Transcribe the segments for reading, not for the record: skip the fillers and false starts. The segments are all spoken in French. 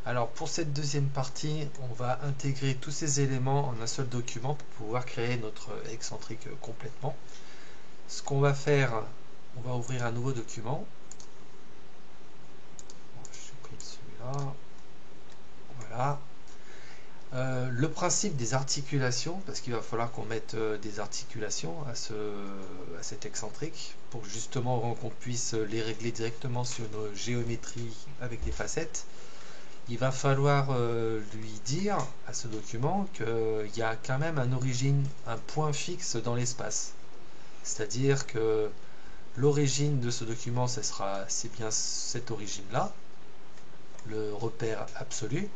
Alors pour cette deuxième partie, on va intégrer tous ces éléments en un seul document pour pouvoir créer notre excentrique complètement. Ce qu'on va faire, on va ouvrir un nouveau document. Je supprime celui-là. Voilà. Le principe des articulations, parce qu'il va falloir qu'on mette des articulations à cet excentrique pour justement qu'on puisse les régler directement sur nos géométries avec des facettes. Il va falloir lui dire à ce document qu'il y a quand même un origine, un point fixe dans l'espace. C'est-à-dire que l'origine de ce document, c'est bien cette origine-là, le repère absolu.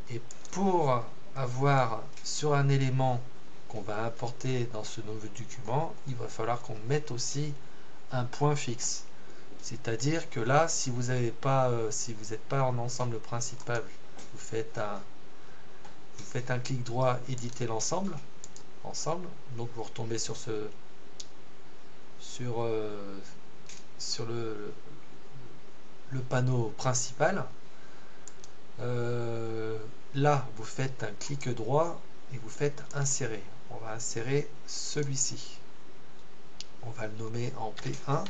Et pour avoir sur un élément qu'on va importer dans ce nouveau document, il va falloir qu'on mette aussi un point fixe. C'est-à-dire que là, si vous n'êtes pas en ensemble principal, vous faites un clic droit, éditer l'ensemble, donc vous retombez sur le panneau principal. Là, vous faites un clic droit et vous faites insérer. On va insérer celui-ci. On va le nommer en P1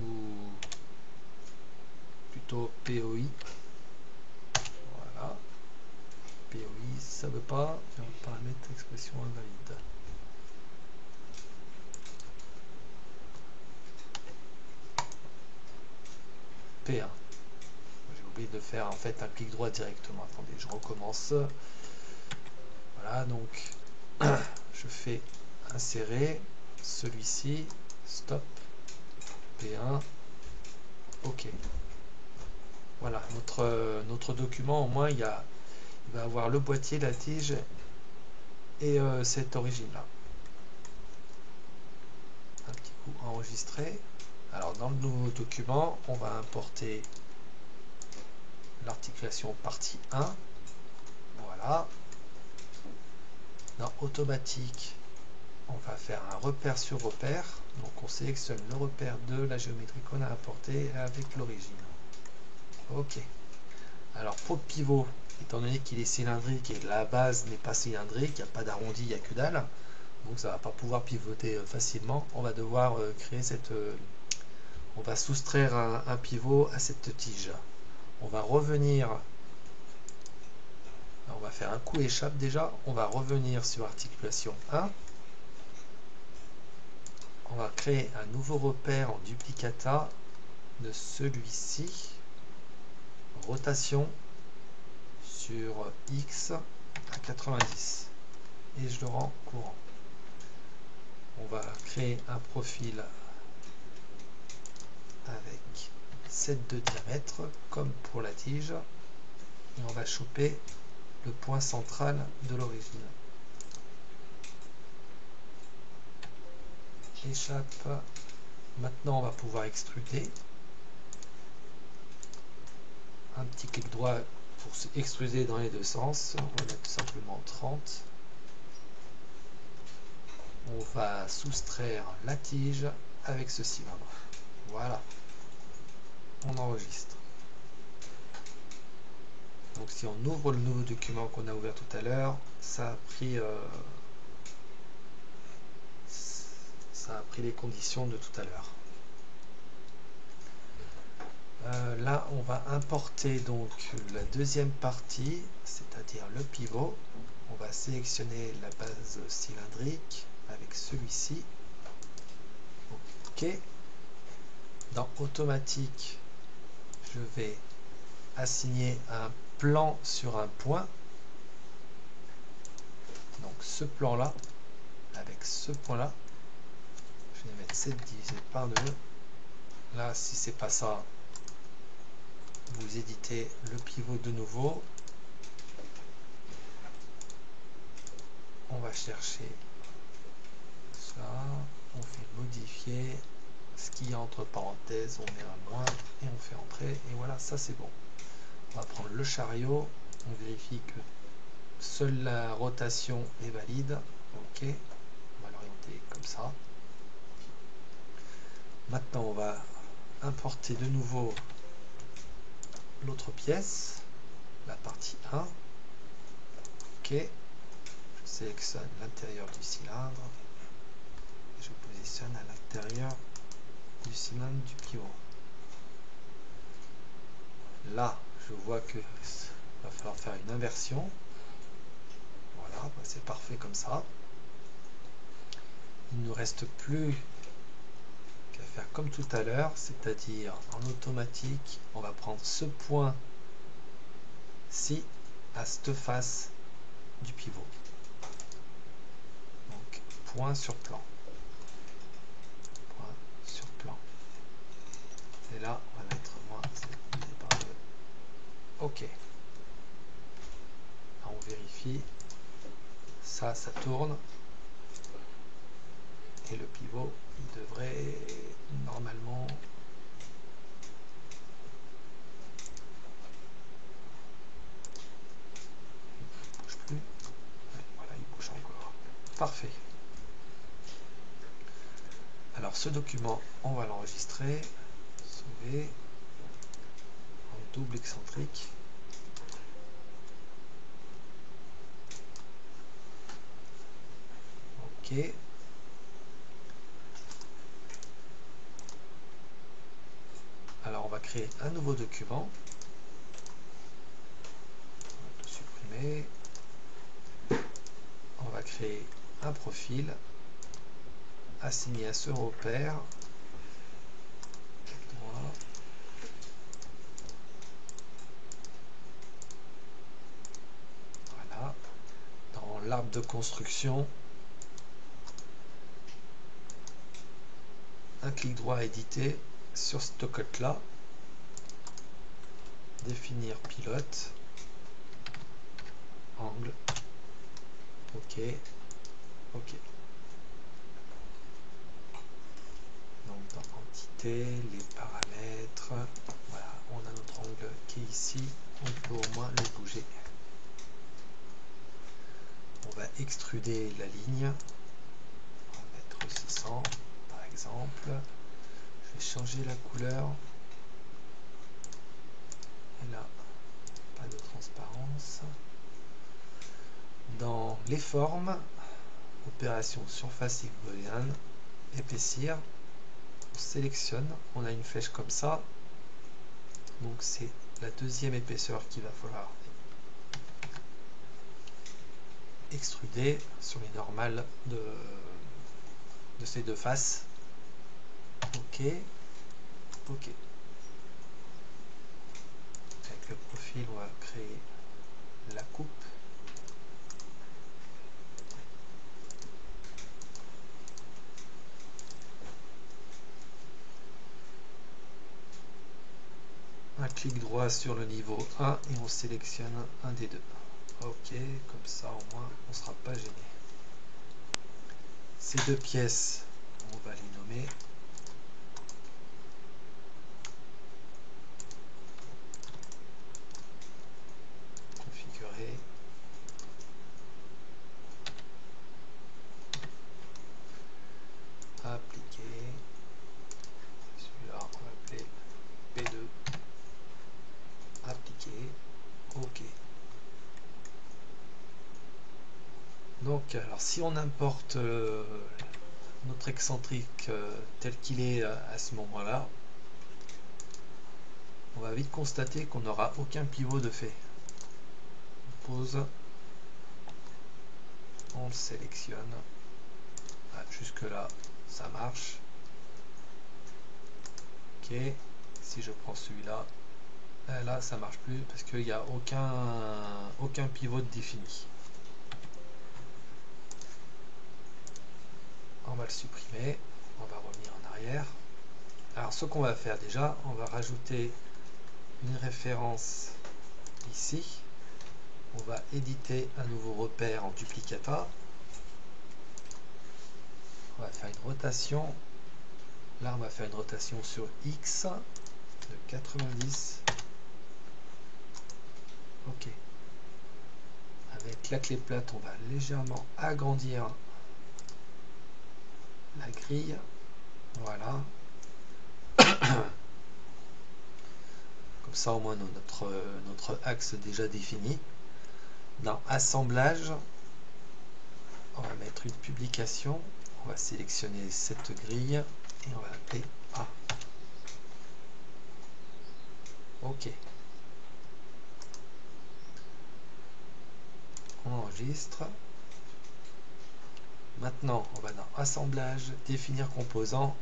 ou plutôt POI. Voilà. POI, ça veut pas. Paramètre expression invalide. P1. J'ai oublié de faire en fait un clic droit directement. Attendez, je recommence. Voilà, donc je fais insérer celui-ci, stop, P1, OK. Voilà, notre document, au moins, il va avoir le boîtier, la tige et cette origine-là. Un petit coup enregistré. Alors, dans le nouveau document, on va importer l'articulation partie 1. Voilà. Dans automatique, on va faire un repère sur repère. Donc, on sélectionne le repère de la géométrie qu'on a importé avec l'origine. OK. Alors, pour le pivot, étant donné qu'il est cylindrique et la base n'est pas cylindrique, il n'y a pas d'arrondi, il n'y a que dalle, donc ça ne va pas pouvoir pivoter facilement. On va devoir créer on va soustraire un pivot à cette tige. On va revenir, on va faire un coup échappe déjà, on va revenir sur articulation 1. On va créer un nouveau repère en duplicata de celui-ci, rotation sur X à 90 et je le rends courant. On va créer un profil avec 7 de diamètre comme pour la tige et on va choper le point central de l'origine. Échappe. Maintenant on va pouvoir extruder. Un petit clic droit pour extruder dans les deux sens. On va mettre tout simplement 30. On va soustraire la tige avec ce cylindre. Voilà. On enregistre. Donc si on ouvre le nouveau document qu'on a ouvert tout à l'heure, ça a pris les conditions de tout à l'heure. Là, on va importer donc la deuxième partie, c'est-à-dire le pivot. On va sélectionner la base cylindrique avec celui-ci. OK. Dans automatique, je vais assigner un plan sur un point. Donc ce plan-là, avec ce point-là, je vais mettre 7 divisé par 2. Là, si c'est pas ça, vous éditez le pivot de nouveau. On va chercher ça, on fait modifier ce qu'il y a entre parenthèses, on met un moins et on fait entrer, et voilà, ça c'est bon. On va prendre le chariot, on vérifie que seule la rotation est valide. OK, on va l'orienter comme ça. Maintenant on va importer de nouveau l'autre pièce, la partie 1. Ok, je sélectionne l'intérieur du cylindre et je positionne à l'intérieur du cylindre du pivot. Là, je vois que va falloir faire une inversion. Voilà, bah c'est parfait comme ça. Il ne nous reste plus qu'à faire comme tout à l'heure, c'est-à-dire en automatique, on va prendre ce point-ci à cette face du pivot. Donc, point sur plan. Point sur plan. Et là, on va mettre moins. Ok. Là, on vérifie. Ça tourne. Et le pivot, il devrait normalement... Il bouge plus. Ouais, voilà, il bouge encore. Parfait. Alors ce document, on va l'enregistrer. Sauver. En double excentrique. Ok. Alors on va créer un nouveau document. On va tout supprimer. On va créer un profil assigné à ce repère. Voilà. Dans l'arbre de construction, un clic droit à éditer sur cette cote là. Définir pilote. Angle. Ok. Ok. Donc dans entité, les paramètres, voilà, on a notre angle qui est ici, on peut au moins le bouger. On va extruder la ligne, on va mettre 600 par exemple, je vais changer la couleur, et là, pas de transparence. Dans les formes, opération surface hexagonale, épaissir, on sélectionne, on a une flèche comme ça, donc c'est la deuxième épaisseur qu'il va falloir extruder sur les normales de ces deux faces. Ok, ok. Avec le profil, on va créer la coupe. Un clic droit sur le niveau 1 et on sélectionne un des deux. Ok, comme ça au moins on ne sera pas gêné. Ces deux pièces, on va les nommer. Configurer. Appliquer. Celui-là, on va appeler P2. Appliquer. Ok. Donc, alors si on importe notre excentrique tel qu'il est à ce moment-là, on va vite constater qu'on n'aura aucun pivot de fait. On pose, on le sélectionne. Ah, jusque là, ça marche. Ok, si je prends celui-là, là ça marche plus parce qu'il n'y a aucun pivot défini. On va le supprimer, on va revenir en arrière. Alors ce qu'on va faire déjà, on va rajouter une référence ici. On va éditer un nouveau repère en duplicata. On va faire une rotation. Là on va faire une rotation sur X de 90. Ok. Avec la clé plate, on va légèrement agrandir la grille. Voilà. Comme ça au moins notre axe déjà défini. Dans assemblage, on va mettre une publication, on va sélectionner cette grille et on va l'appeler A. OK. On enregistre. Maintenant, on va dans assemblage, définir composants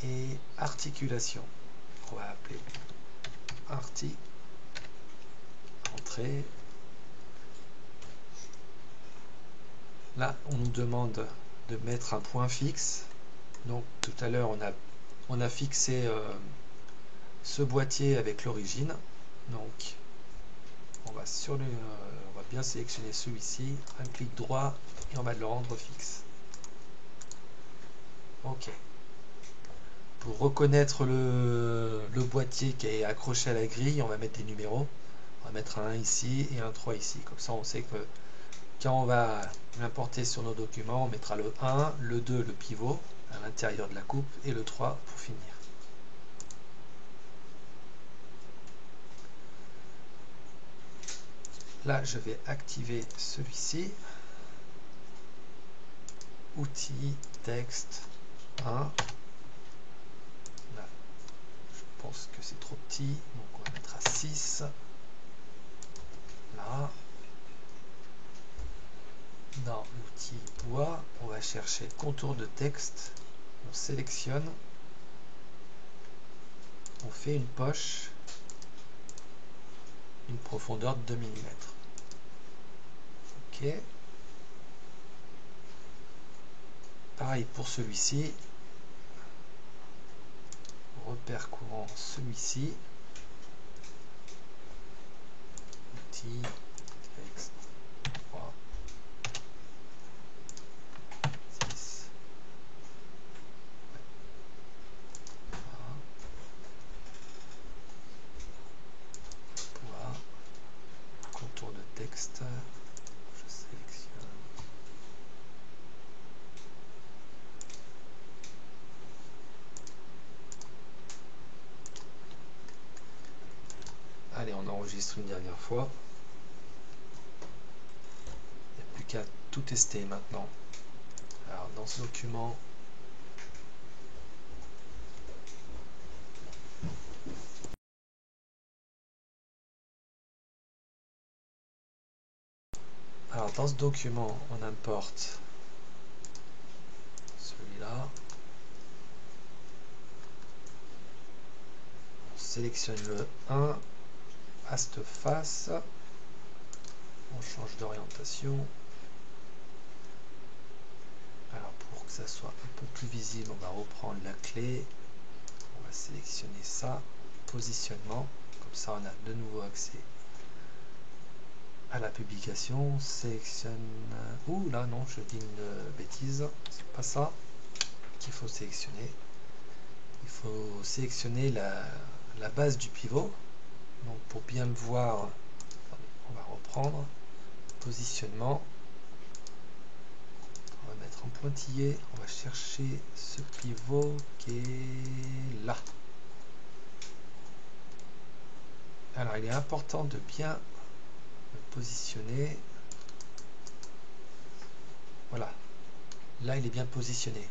et articulation. On va appeler arti, entrée. Là, on nous demande de mettre un point fixe. Donc tout à l'heure, on a fixé ce boîtier avec l'origine. Donc on va bien sélectionner celui-ci, un clic droit et on va le rendre fixe. OK. Pour reconnaître le boîtier qui est accroché à la grille, on va mettre des numéros. On va mettre un 1 ici et un 3 ici. Comme ça, on sait que quand on va l'importer sur nos documents, on mettra le 1, le 2, le pivot à l'intérieur de la coupe et le 3 pour finir. Là, je vais activer celui-ci. Outils, texte, 1. Là, je pense que c'est trop petit, donc on va mettre à 6. Là. Dans l'outil bois, on va chercher contour de texte. On sélectionne. On fait une poche. Une profondeur de 2 mm. OK. Pareil pour celui-ci. Repère courant celui-ci. Outil, texte, 3, 6. Bois. Contour de texte. Je sélectionne. Allez, on enregistre une dernière fois. Il n'y a plus qu'à tout tester maintenant. Alors, dans ce document, on importe celui-là. On sélectionne le 1 à cette face. On change d'orientation. Alors pour que ça soit un peu plus visible, on va reprendre la clé. On va sélectionner ça. Positionnement. Comme ça, on a de nouveau accès à la publication. Sélectionne. Ouh là, non, je dis une bêtise. C'est pas ça qu'il faut sélectionner. Il faut sélectionner la base du pivot. Donc pour bien le voir, on va reprendre. Positionnement. On va mettre en pointillé. On va chercher ce pivot qui est là. Alors il est important de bien le positionner. Voilà. Là il est bien positionné.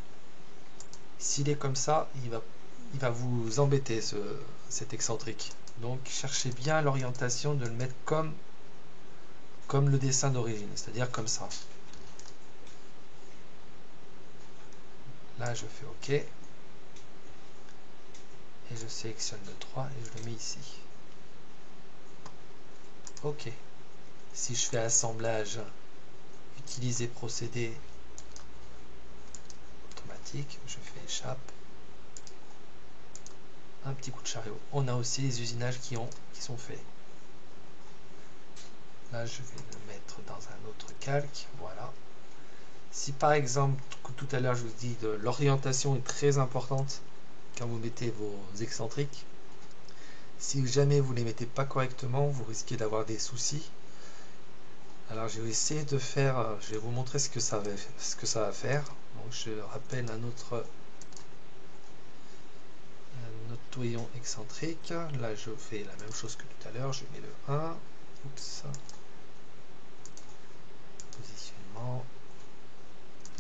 S'il est comme ça, il va vous embêter cet excentrique. Donc cherchez bien l'orientation de le mettre comme le dessin d'origine, c'est-à-dire comme ça. Là je fais OK. Et je sélectionne le 3 et je le mets ici. OK. Si je fais assemblage, utiliser procédé automatique, je fais échappe. Un petit coup de chariot. On a aussi les usinages qui sont faits. Là, je vais le mettre dans un autre calque. Voilà. Si par exemple, tout à l'heure, je vous dis de l'orientation est très importante quand vous mettez vos excentriques. Si jamais vous ne les mettez pas correctement, vous risquez d'avoir des soucis. Alors, je vais essayer de faire, je vais vous montrer ce que ça va faire. Donc, je rappelle un autre tourillon excentrique. Là, je fais la même chose que tout à l'heure. Je mets le 1. Oups. Positionnement.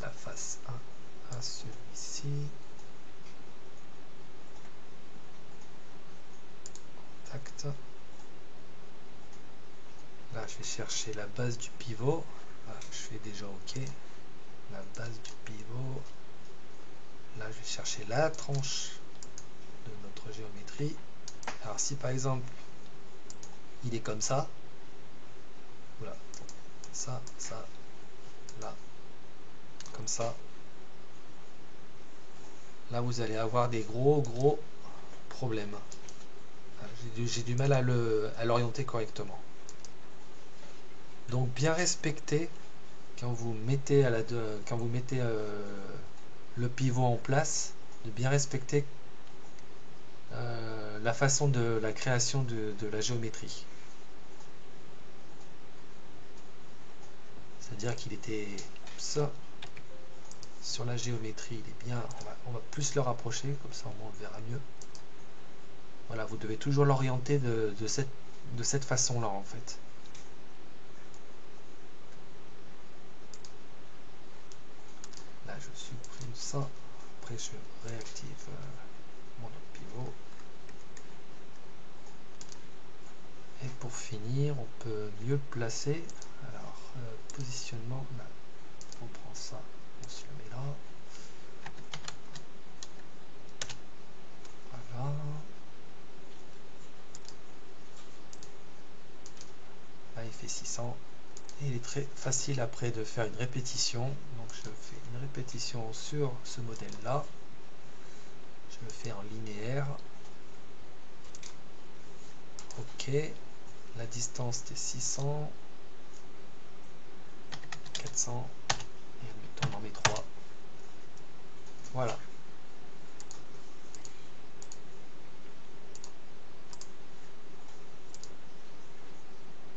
La face 1 à celui-ci. Contact. Là, je vais chercher la base du pivot. Là, je fais déjà OK. La base du pivot. Là, je vais chercher la tranche de notre géométrie. Alors, si par exemple, il est comme ça, voilà, ça, là, comme ça, là, vous allez avoir des gros problèmes. J'ai du mal à l'orienter correctement. Donc, bien respecter quand vous mettez le pivot en place, de bien respecter la façon de la création de la géométrie. C'est-à-dire qu'il était ça sur la géométrie, il est bien. On va plus le rapprocher, comme ça on le verra mieux. Voilà, vous devez toujours l'orienter de cette façon-là en fait. Là je supprime ça. Après je réactive mon autre pivot. Et pour finir, on peut mieux le placer. Alors, positionnement, là, on prend ça, on se le met là. Voilà. Là, il fait 600. Et il est très facile après de faire une répétition. Donc, je fais une répétition sur ce modèle-là. Je le fais en linéaire. OK. La distance était 600. 400. Et on en met 3. Voilà.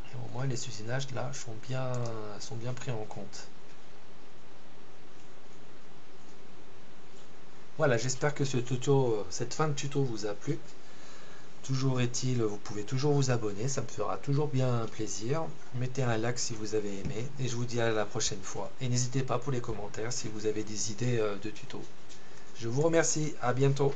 Et au moins les usinages là sont bien pris en compte. Voilà, j'espère que cette fin de tuto vous a plu. Toujours est-il, vous pouvez toujours vous abonner, ça me fera toujours bien plaisir. Mettez un like si vous avez aimé et je vous dis à la prochaine fois. Et n'hésitez pas pour les commentaires si vous avez des idées de tutos. Je vous remercie, à bientôt.